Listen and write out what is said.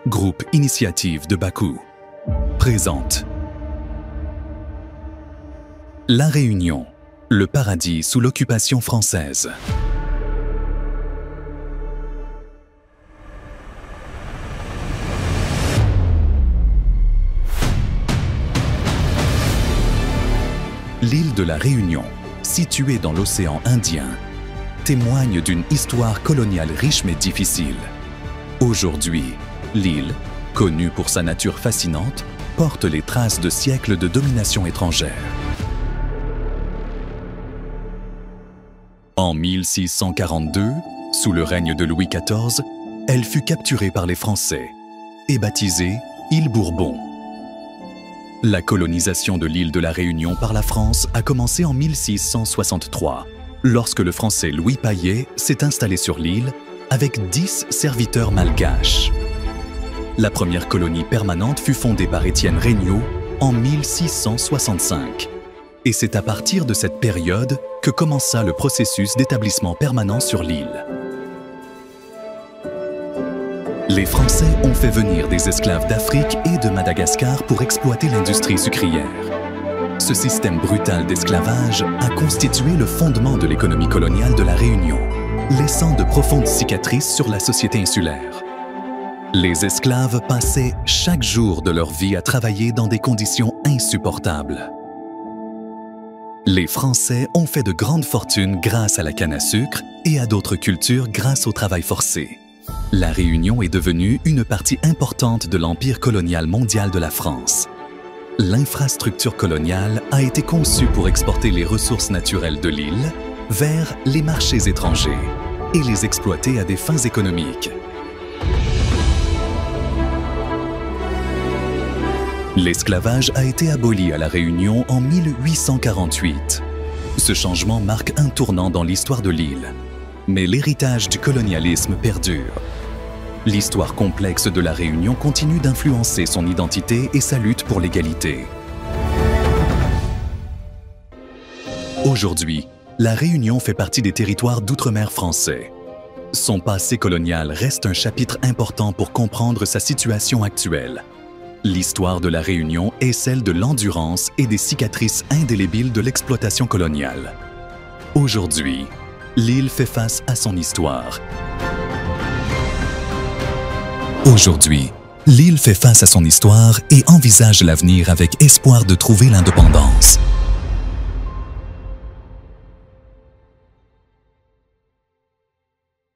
Groupe Initiative de Bakou présente La Réunion, le paradis sous l'occupation française. L'île de la Réunion, située dans l'océan Indien, témoigne d'une histoire coloniale riche mais difficile. Aujourd'hui, l'île, connue pour sa nature fascinante, porte les traces de siècles de domination étrangère. En 1642, sous le règne de Louis XIV, elle fut capturée par les Français et baptisée Île Bourbon. La colonisation de l'île de la Réunion par la France a commencé en 1663, lorsque le Français Louis Payet s'est installé sur l'île avec 10 serviteurs malgaches. La première colonie permanente fut fondée par Étienne Regnault en 1665. Et c'est à partir de cette période que commença le processus d'établissement permanent sur l'île. Les Français ont fait venir des esclaves d'Afrique et de Madagascar pour exploiter l'industrie sucrière. Ce système brutal d'esclavage a constitué le fondement de l'économie coloniale de la Réunion, laissant de profondes cicatrices sur la société insulaire. Les esclaves passaient chaque jour de leur vie à travailler dans des conditions insupportables. Les Français ont fait de grandes fortunes grâce à la canne à sucre et à d'autres cultures grâce au travail forcé. La Réunion est devenue une partie importante de l'empire colonial mondial de la France. L'infrastructure coloniale a été conçue pour exporter les ressources naturelles de l'île vers les marchés étrangers et les exploiter à des fins économiques. L'esclavage a été aboli à La Réunion en 1848. Ce changement marque un tournant dans l'histoire de l'île. Mais l'héritage du colonialisme perdure. L'histoire complexe de La Réunion continue d'influencer son identité et sa lutte pour l'égalité. Aujourd'hui, La Réunion fait partie des territoires d'outre-mer français. Son passé colonial reste un chapitre important pour comprendre sa situation actuelle. L'histoire de La Réunion est celle de l'endurance et des cicatrices indélébiles de l'exploitation coloniale. Aujourd'hui, l'île fait face à son histoire. Aujourd'hui, l'île fait face à son histoire et envisage l'avenir avec espoir de trouver l'indépendance.